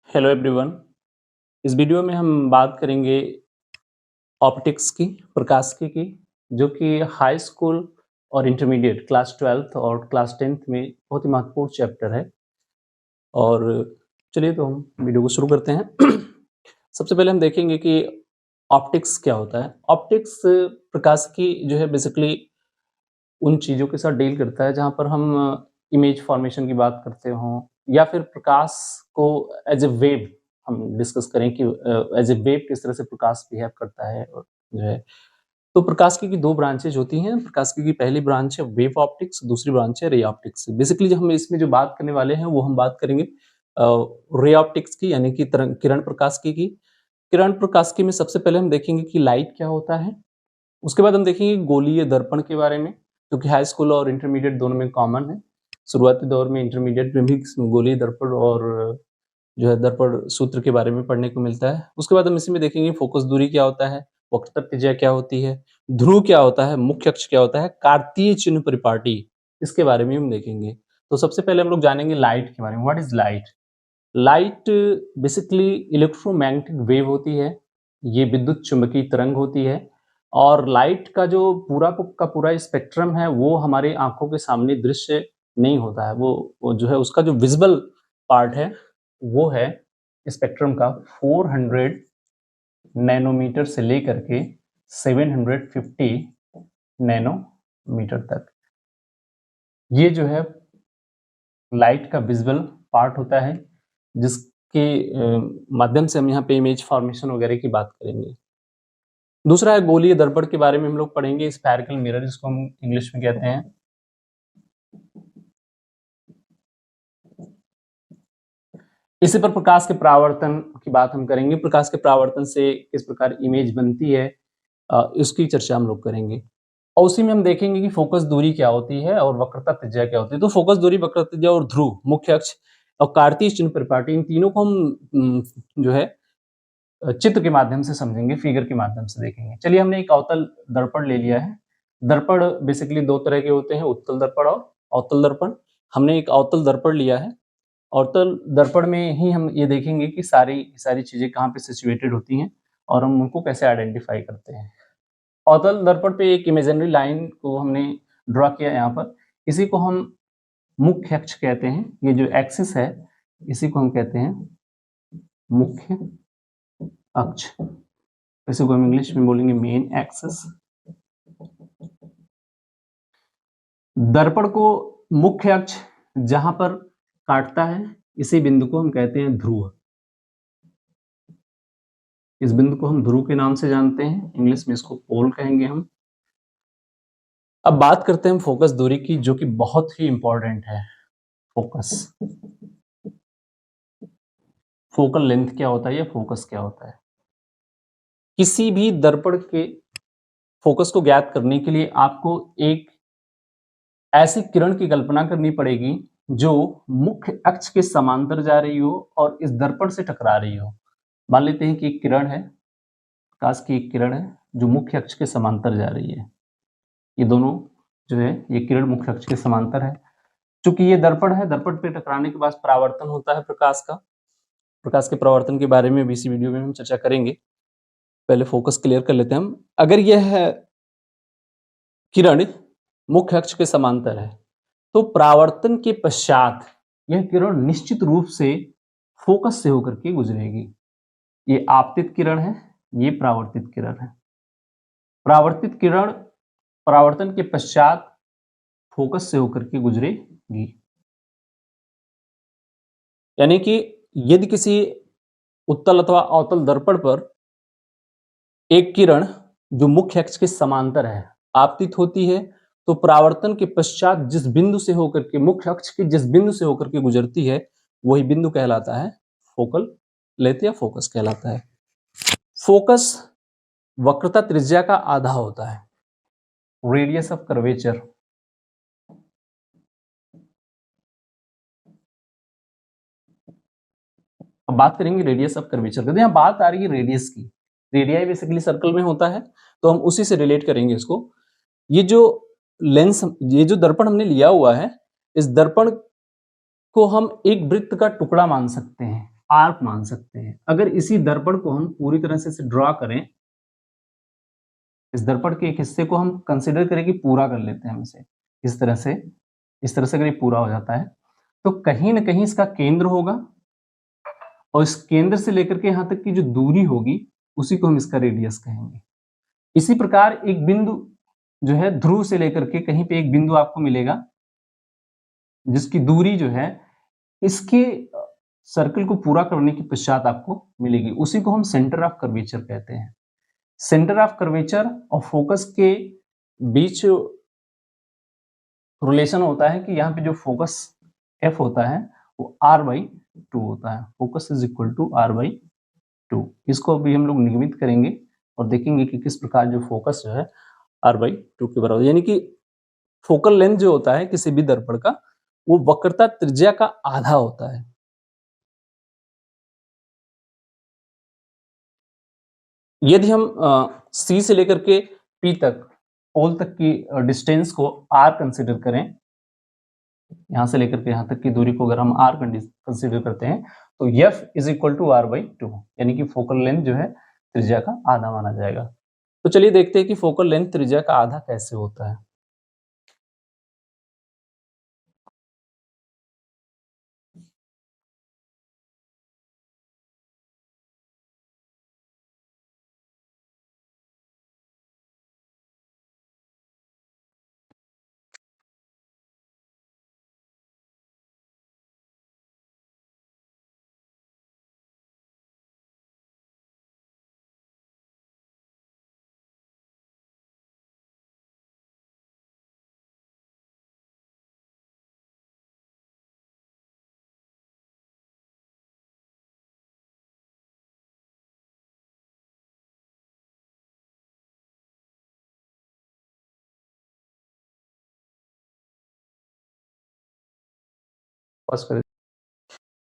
Hello everyone. इस video में हम बात करेंगे ऑप्टिक्स की, प्रकाशिकी की, जो कि हाई स्कूल और इंटरमीडिएट क्लास 12th और क्लास 10th में बहुत ही महत्वपूर्ण चैप्टर है। और चलिए तो हम वीडियो को शुरू करते हैं। सबसे पहले हम देखेंगे कि ऑप्टिक्स क्या होता है। ऑप्टिक्स प्रकाशिकी जो है बेसिकली उन चीज़ों के साथ डील करता है जहाँ पर हम इमेज फॉर्मेशन की बात करते हों, या फिर प्रकाश को एज ए वेव हम डिस्कस करें कि एज ए वेव किस तरह से प्रकाश बिहेव करता है। और जो है तो प्रकाशिकी की दो ब्रांचेज होती हैं। प्रकाशिकी की पहली ब्रांच है वेव ऑप्टिक्स, दूसरी ब्रांच है रे ऑप्टिक्स। बेसिकली जो हम इसमें जो बात करने वाले हैं वो हम बात करेंगे रे ऑप्टिक्स की, यानी कि किरण प्रकाशिकी की। किरण प्रकाशिकी में सबसे पहले हम देखेंगे कि लाइट क्या होता है। उसके बाद हम देखेंगे गोलीय दर्पण के बारे में, जो कि हाई स्कूल और इंटरमीडिएट दोनों में कॉमन है। शुरुआती दौर में इंटरमीडिएट में भी गोलीय दर्पण और जो है दर्पण सूत्र के बारे में पढ़ने को मिलता है। उसके बाद हम इसी में देखेंगे फोकस दूरी क्या होता है, वक्रता त्रिज्या क्या होती है, ध्रुव क्या होता है, मुख्य अक्ष क्या होता है, कार्तीय चिन्ह परिपाटी, इसके बारे में हम देखेंगे। तो सबसे पहले हम लोग जानेंगे लाइट के बारे में। What is light? Light basically electromagnetic wave होती है। ये विद्युत चुंबकीय तरंग होती है। और लाइट का जो पूरा स्पेक्ट्रम है वो हमारे आंखों के सामने दृश्य नहीं होता है। वो जो है उसका जो विजिबल पार्ट है वो है स्पेक्ट्रम का 400 नैनोमीटर से लेकर के 750 नैनोमीटर तक। ये जो है लाइट का विजिबल पार्ट होता है, जिसके माध्यम से हम यहाँ पे इमेज फॉर्मेशन वगैरह की बात करेंगे। दूसरा है गोलीय दर्पण के बारे में हम लोग पढ़ेंगे, स्फेरिकल मिरर जिसको हम इंग्लिश में कहते हैं। इसी पर प्रकाश के परावर्तन की बात हम करेंगे। प्रकाश के परावर्तन से किस प्रकार इमेज बनती है इसकी चर्चा हम लोग करेंगे। और उसी में हम देखेंगे कि फोकस दूरी क्या होती है और वक्रता त्रिज्या क्या होती है। तो फोकस दूरी, वक्रता त्रिज्या और ध्रुव, मुख्य अक्ष और कार्तीय चिन्ह परिपाटी, इन तीनों को हम जो है चित्र के माध्यम से समझेंगे, फिगर के माध्यम से देखेंगे। चलिए, हमने एक अवतल दर्पण ले लिया है। दर्पण बेसिकली दो तरह के होते हैं, उत्तल दर्पण और अवतल दर्पण। हमने एक अवतल दर्पण लिया है। अवतल दर्पण में ही हम ये देखेंगे कि सारी चीजें कहाँ पे सिचुएटेड होती हैं और हम उनको कैसे आइडेंटिफाई करते हैं। अवतल दर्पण पे एक इमेजिनरी लाइन को हमने ड्रॉ किया यहाँ पर। इसी को हम मुख्य अक्ष कहते हैं। ये जो एक्सिस है इसी को हम कहते हैं मुख्य अक्ष। इसी को हम इंग्लिश में बोलेंगे मेन एक्सिस। दर्पण को मुख्य अक्ष जहां पर काटता है इसी बिंदु को हम कहते हैं ध्रुव। इस बिंदु को हम ध्रुव के नाम से जानते हैं, इंग्लिश में इसको पोल कहेंगे हम। अब बात करते हैं हम फोकस दूरी की, जो कि बहुत ही इंपॉर्टेंट है। फोकस, फोकल लेंथ क्या होता है या फोकस क्या होता है। किसी भी दर्पण के फोकस को ज्ञात करने के लिए आपको एक ऐसी किरण की कल्पना करनी पड़ेगी जो मुख्य अक्ष के समांतर जा रही हो और इस दर्पण से टकरा रही हो। मान लेते हैं कि एक किरण है, प्रकाश की एक किरण है जो मुख्य अक्ष के समांतर जा रही है। ये दोनों जो है ये किरण मुख्य अक्ष के समांतर है। चूंकि ये दर्पण है, दर्पण पे टकराने के बाद परावर्तन होता है प्रकाश का। प्रकाश के परावर्तन के बारे में भी इसी वीडियो में हम चर्चा करेंगे। पहले फोकस क्लियर कर लेते हैं हम। अगर यह किरण मुख्य अक्ष के समांतर है तो परावर्तन के पश्चात यह किरण निश्चित रूप से फोकस से होकर के गुजरेगी। ये आपतित किरण है, ये परावर्तित किरण है। परावर्तित किरण परावर्तन के पश्चात फोकस से होकर के गुजरेगी। यानी कि यदि किसी उत्तल अथवा अवतल दर्पण पर एक किरण जो मुख्य अक्ष के समांतर है आपतित होती है, तो परावर्तन के पश्चात जिस बिंदु से होकर के, मुख्य अक्ष के जिस बिंदु से होकर के गुजरती है, वही बिंदु कहलाता है फोकल लेंथ या फोकस कहलाता है। फोकस वक्रता त्रिज्या का आधा होता है, रेडियस ऑफ कर्वेचर। अब बात करेंगे रेडियस ऑफ कर्वेचर की। यहां बात आ रही है रेडियस की। रेडियाई बेसिकली सर्कल में होता है, तो हम उसी से रिलेट करेंगे इसको। ये जो लेंस, ये जो दर्पण हमने लिया हुआ है, इस दर्पण को हम एक वृत्त का टुकड़ा मान सकते हैं। आर्क मान सकते हैं। अगर इसी दर्पण को हम पूरी तरह से इसे ड्रॉ करें, इस दर्पण के एक हिस्से को हम कंसिडर करें कि पूरा कर लेते हैं हम इसे, इस तरह से अगर ये पूरा हो जाता है तो कहीं ना कहीं इसका केंद्र होगा और इस केंद्र से लेकर के यहां तक की जो दूरी होगी उसी को हम इसका रेडियस कहेंगे। इसी प्रकार एक बिंदु जो है ध्रुव से लेकर के कहीं पे एक बिंदु आपको मिलेगा जिसकी दूरी जो है इसके सर्कल को पूरा करने के पश्चात आपको मिलेगी, उसी को हम सेंटर ऑफ कर्वेचर कहते हैं। सेंटर ऑफ कर्वेचर और फोकस के बीच रिलेशन होता है कि यहाँ पे जो फोकस एफ होता है वो r/2 होता है। Focus is equal to r/2। इसको अभी हम लोग निगमित करेंगे और देखेंगे कि किस प्रकार जो फोकस जो है r/2 के बराबर, यानी कि फोकल लेंथ जो होता है किसी भी दर्पण का वो वक्रता त्रिज्या का आधा होता है। यदि हम C से लेकर के P तक, पोल तक की डिस्टेंस को R कंसिडर करें, यहां से लेकर के यहां तक की दूरी को अगर हम R कंसिडर करते हैं तो F is equal to r/2, यानी कि फोकल लेंथ जो है त्रिज्या का आधा माना जाएगा। तो चलिए देखते हैं कि फोकल लेंथ त्रिज्या का आधा कैसे होता है।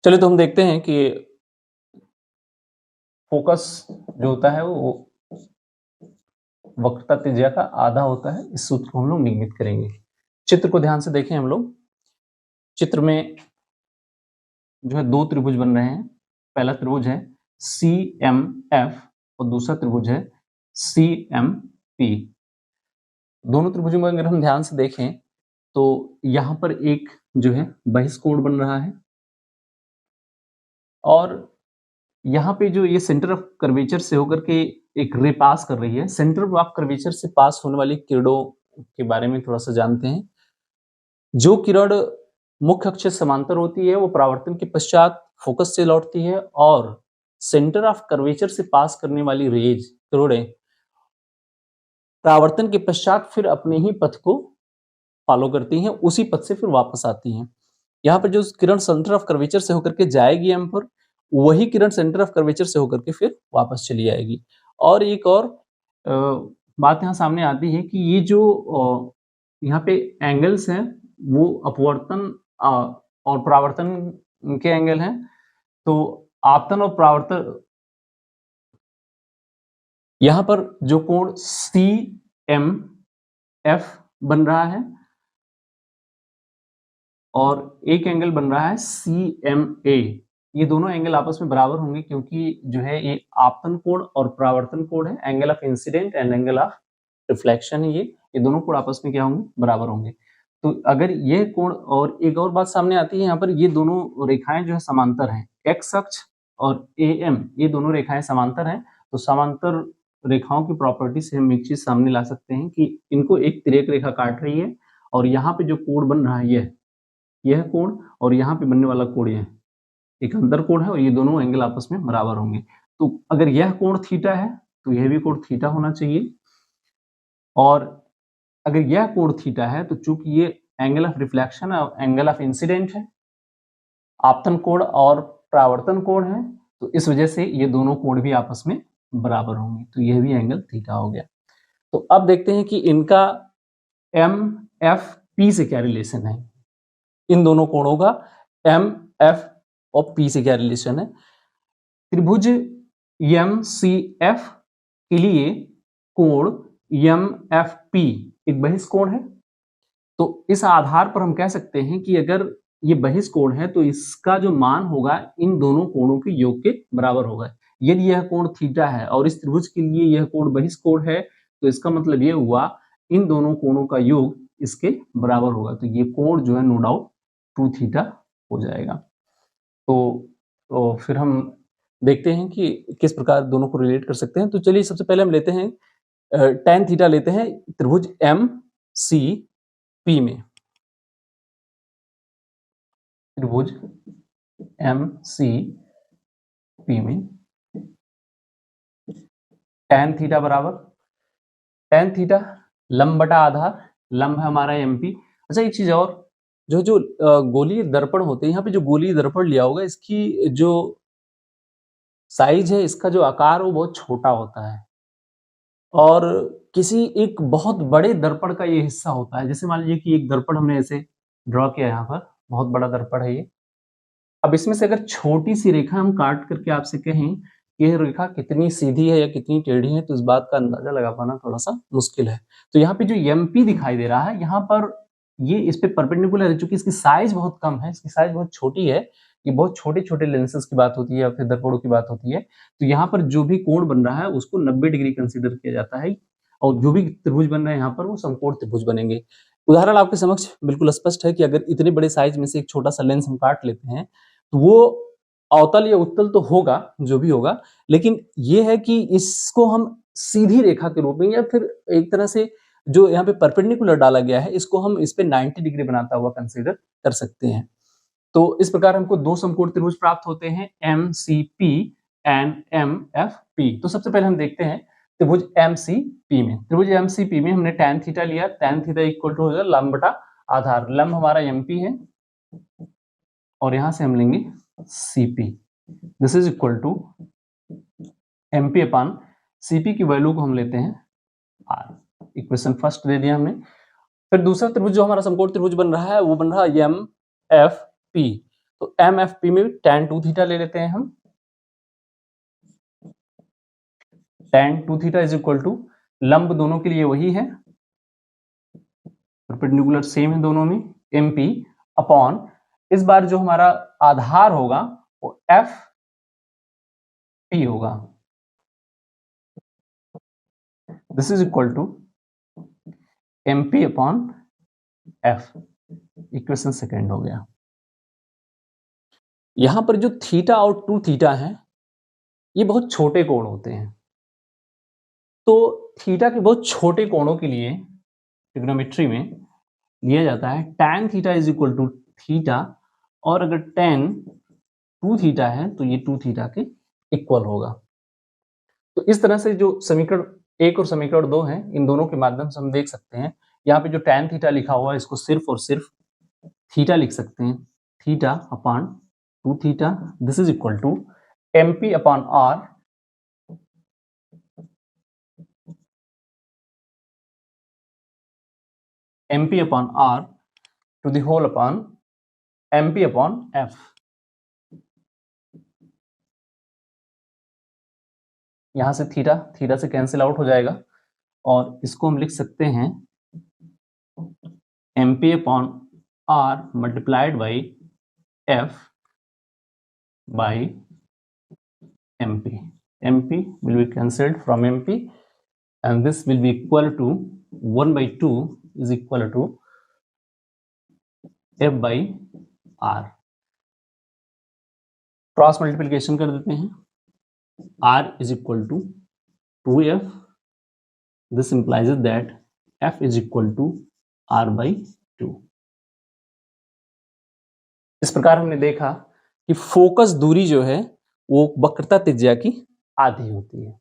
चलिए तो हम देखते हैं कि फोकस जो होता है वो वक्रता त्रिज्या का आधा होता है। इस सूत्र को हम लोग निगमित करेंगे। चित्र को ध्यान से देखें हम लोग। चित्र में जो है दो त्रिभुज बन रहे हैं। पहला त्रिभुज है CMF और दूसरा त्रिभुज है CMP। दोनों त्रिभुजों में अगर हम ध्यान से देखें तो यहां पर एक जो है बहिष्कोण बन रहा है और यहाँ पे जो ये सेंटर ऑफ कर्वेचर से होकर के एक रे पास कर रही है। सेंटर ऑफ कर्वेचर से पास होने वाली किरणों के बारे में थोड़ा सा जानते हैं। जो किरण मुख्य अक्ष से समांतर होती है वो परावर्तन के पश्चात फोकस से लौटती है और सेंटर ऑफ कर्वेचर से पास करने वाली रेज किरणें परावर्तन के पश्चात फिर अपने ही पथ को फॉलो करती हैं, उसी पथ से फिर वापस आती हैं। यहाँ पर जो किरण सेंटर ऑफ कर्वेचर से होकर के जाएगी एम पर, वही किरण सेंटर ऑफ कर्वेचर से होकर के फिर वापस चली जाएगी। और एक और बात यहाँ सामने आती है कि ये जो यहाँ पे एंगल्स हैं वो अपवर्तन और परावर्तन के एंगल हैं। तो आपतन और परावर्तन, यहाँ पर जो कोण CMF बन रहा है और एक एंगल बन रहा है CMA, ये दोनों एंगल आपस में बराबर होंगे क्योंकि जो है ये आपतन कोण और परावर्तन कोण है, angle of incident and angle of reflection है। ये दोनों कोण आपस में क्या होंगे, बराबर होंगे। तो अगर ये कोण, और एक और बात सामने आती है यहाँ पर, ये दोनों रेखाएं जो है समांतर हैं, एक्स अक्ष और AM ये दोनों रेखाएं समांतर हैं। तो समांतर रेखाओं की प्रॉपर्टी से हम एक चीज सामने ला सकते हैं कि इनको एक तिर्यक रेखा काट रही है और यहाँ पे जो कोण बन रहा है यह कोण और यहाँ पे बनने वाला कोण यह एक अंतर कोण है और ये दोनों एंगल आपस में बराबर होंगे। तो अगर यह कोण थीटा है तो यह भी कोण थीटा होना चाहिए, और अगर यह कोण थीटा है तो चूंकि ये एंगल ऑफ रिफ्लेक्शन और एंगल ऑफ इंसिडेंट है, आपतन कोण और परावर्तन कोण है, तो इस वजह से ये दोनों कोण भी आपस में बराबर होंगे। तो यह भी एंगल थीटा हो गया। तो अब देखते हैं कि इनका MFP से क्या रिलेशन है। इन दोनों कोणों का MF और P से क्या रिलेशन है। त्रिभुज MCF के लिए कोण MFP एक बहिष्कोण है। तो इस आधार पर हम कह सकते हैं कि अगर ये बहिष कोण है तो इसका जो मान होगा इन दोनों कोणों के योग के बराबर होगा। यदि यह कोण थीटा है और इस त्रिभुज के लिए यह कोण बहिष कोण है तो इसका मतलब ये हुआ इन दोनों कोणों का योग इसके बराबर होगा, तो ये कोण जो है नो डाउट 2 थीटा हो जाएगा। तो फिर हम देखते हैं कि किस प्रकार दोनों को रिलेट कर सकते हैं। तो चलिए सबसे पहले हम लेते हैं tan थीटा लेते हैं त्रिभुज MCP में। त्रिभुज MCP में tan थीटा बराबर tan थीटा लंब बटा आधार, लंब है हमारा MP। अच्छा एक चीज और, जो गोलीय दर्पण होते हैं, यहाँ पे जो गोलीय दर्पण लिया होगा इसकी जो साइज है, इसका जो आकार वो बहुत छोटा होता है और किसी एक बहुत बड़े दर्पण का ये हिस्सा होता है। जैसे मान लीजिए कि एक दर्पण हमने ऐसे ड्रॉ किया, यहाँ पर बहुत बड़ा दर्पण है ये। अब इसमें से अगर छोटी सी रेखा हम काट करके आपसे कहें कि यह रेखा कितनी सीधी है या कितनी टेढ़ी है, तो इस बात का अंदाजा लगा पाना थोड़ा सा मुश्किल है। तो यहाँ पे जो MP दिखाई दे रहा है, यहाँ पर ये इस पे परपेंडिकुलर है, चूंकि इसकी साइज बहुत कम है, इसकी साइज बहुत छोटी है, ये बहुत छोटे छोटे लेंसेज की बात होती है या फिर दर्पणों की बात होती है। तो यहाँ पर जो भी कोण बन रहा है उसको 90 डिग्री कंसिडर किया जाता है और जो भी त्रिभुज बन रहे हैं यहाँ पर वो समकोण त्रिभुज बनेंगे। उदाहरण आपके समक्ष बिल्कुल स्पष्ट है कि अगर इतने बड़े साइज में से एक छोटा सा लेंस हम काट लेते हैं तो वो अवतल या उत्तल तो होगा जो भी होगा, लेकिन ये है कि इसको हम सीधी रेखा के रूप में या फिर एक तरह से जो यहाँ पे परपेंडिकुलर डाला गया है इसको हम इस पे 90 डिग्री बनाता हुआ कंसीडर कर सकते हैं। तो इस प्रकार हमको दो समकोण त्रिभुज प्राप्त होते हैं MCP एंड MFP। तो सबसे पहले हम देखते हैं त्रिभुज MCP में। त्रिभुज MCP में हमने tan थीटा लिया, tan थीटा इक्वल टू हो जाएगा लंब बटा आधार, लंब हमारा MP है और यहां से हम लेंगे CP, this is equal to MP upon CP की वैल्यू को हम लेते हैं R। इक्वेशन फर्स्ट दे दिया हमने। फिर दूसरा त्रिभुज जो हमारा समकोण त्रिभुज बन रहा है वो बन रहा है MFP। तो MFP में tan 2 थीटा ले लेते हैं हम। tan 2 theta is equal to लंब दोनों के लिए वही है, परपेंडिकुलर सेम है दोनों में, MP अपॉन इस बार जो हमारा आधार होगा वो FP होगा, this is equal to MP upon F। Equation second हो गया। यहां पर जो थीटा और 2 थीटा है ये बहुत छोटे कोण होते हैं, तो थीटा के बहुत छोटे कोणों के लिए ट्रिग्नोमेट्री में लिया जाता है tan theta is equal to theta, और अगर tan 2 थीटा है तो ये 2 थीटा के इक्वल होगा। तो इस तरह से जो समीकरण 1 और समीकरण 2 है इन दोनों के माध्यम से हम देख सकते हैं। यहाँ पे जो tan थीटा लिखा हुआ है इसको सिर्फ और सिर्फ थीटा लिख सकते हैं, theta upon 2 theta, this is equal to MP upon R MP upon R the whole होल अपॉन MP अपॉन F। यहां से थीटा थीटा से कैंसिल आउट हो जाएगा और इसको हम लिख सकते हैं MP upon R multiplied by F by MP। MP will be cancelled from MP and this will be equal to 1 by 2 is equal to F by R। Cross multiplication कर देते हैं, R is equal to 2F, this implies that F is equal to R by 2। इस प्रकार हमने देखा कि focus दूरी जो है वो वक्रता त्रिज्या की आधी होती है।